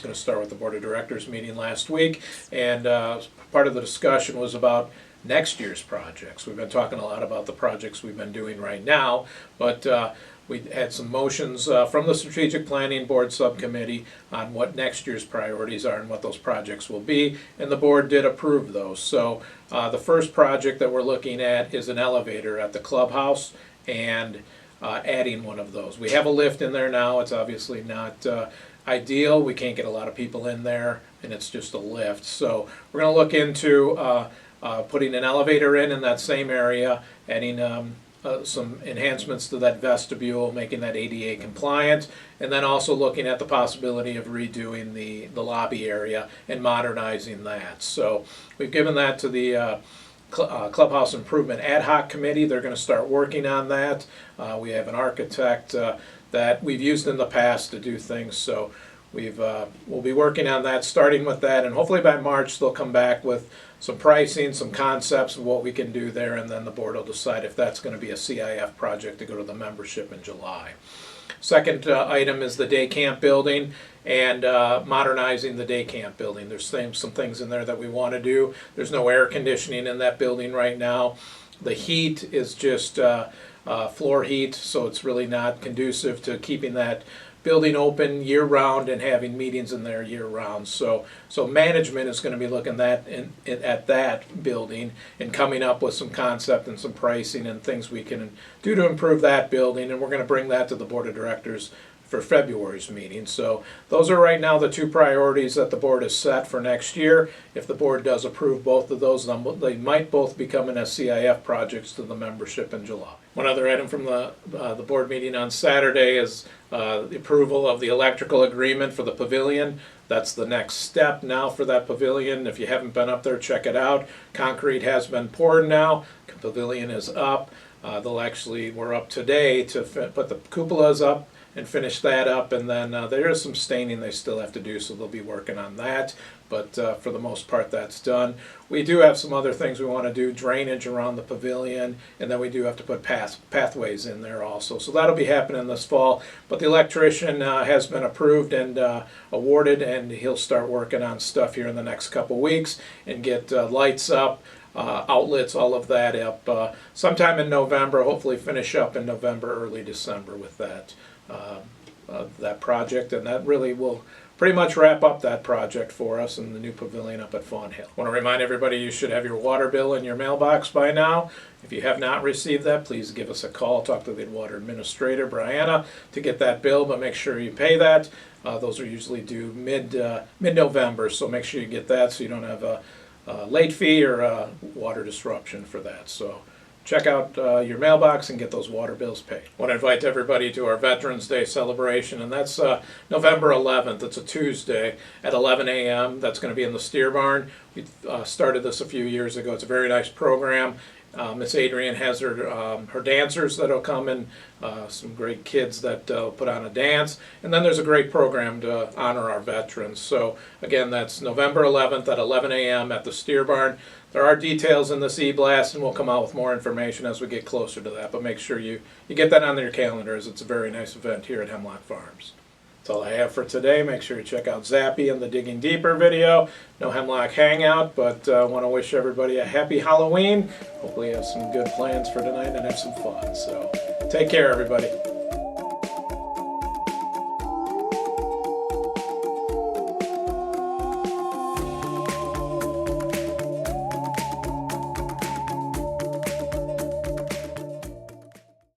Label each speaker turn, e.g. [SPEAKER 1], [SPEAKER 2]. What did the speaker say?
[SPEAKER 1] going to start with the Board of Directors meeting last week, and part of the discussion was about next year's projects. We've been talking a lot about the projects we've been doing right now, but we had some motions from the Strategic Planning Board Subcommittee on what next year's priorities are and what those projects will be, and the board did approve those. So the first project that we're looking at is an elevator at the clubhouse, and adding one of those. We have a lift in there now. It's obviously not ideal. We can't get a lot of people in there, and it's just a lift. So we're going to look into putting an elevator in that same area, adding some enhancements to that vestibule, making that ADA compliant, and then also looking at the possibility of redoing the lobby area and modernizing that. So we've given that to the Clubhouse Improvement Ad Hoc Committee. They're going to start working on that. We have an architect that we've used in the past to do things, so we'll be working on that, starting with that, and hopefully by March they'll come back with some pricing, some concepts of what we can do there, and then the board will decide if that's going to be a CIF project to go to the membership in July. Second item is the day camp building and modernizing the day camp building. There's some things in there that we want to do. There's no air conditioning in that building right now. The heat is just floor heat, so it's really not conducive to keeping that building open year-round and having meetings in there year-round. So management is going to be looking at that building and coming up with some concept and some pricing and things we can do to improve that building, and we're going to bring that to the Board of Directors for February's meeting. So those are right now the two priorities that the board has set for next year. If the board does approve both of those, they might both become an SCIF projects to the membership in July. One other item from the board meeting on Saturday is the approval of the electrical agreement for the pavilion. That's the next step now for that pavilion. If you haven't been up there, check it out. Concrete has been poured now. The pavilion is up. We're up today to put the cupolas up and finish that up, and then there is some staining they still have to do, so they'll be working on that, but for the most part that's done. We do have some other things we want to do, drainage around the pavilion, and then we do have to put pathways in there also, so that'll be happening this fall. But the electrician has been approved and awarded, and he'll start working on stuff here in the next couple weeks and get lights up, outlets, all of that up sometime in November. Hopefully finish up in November, early December with that project, and that really will pretty much wrap up that project for us in the new pavilion up at Fawn Hill. I want to remind everybody you should have your water bill in your mailbox by now. If you have not received that, please give us a call. Talk to the water administrator, Brianna, to get that bill, but make sure you pay that. Those are usually due mid-November, so make sure you get that so you don't have a late fee or a water disruption for that. So check out your mailbox and get those water bills paid. I want to invite everybody to our Veterans Day celebration, and that's November 11th. It's a Tuesday at 11 a.m. That's going to be in the Steer Barn. We started this a few years ago. It's a very nice program. Miss Adrian has her dancers that'll come, and some great kids that put on a dance, and then there's a great program to honor our veterans. So again, that's November 11th at 11 a.m. at the Steer Barn. There are details in this e-blast, and we'll come out with more information as we get closer to that, but make sure you get that on your calendars. It's a very nice event here at Hemlock Farms. That's all I have for today. Make sure you check out Zappy and the Digging Deeper video. No Hemlock Hangout, but I want to wish everybody a happy Halloween. Hopefully you have some good plans for tonight and have some fun. So take care, everybody.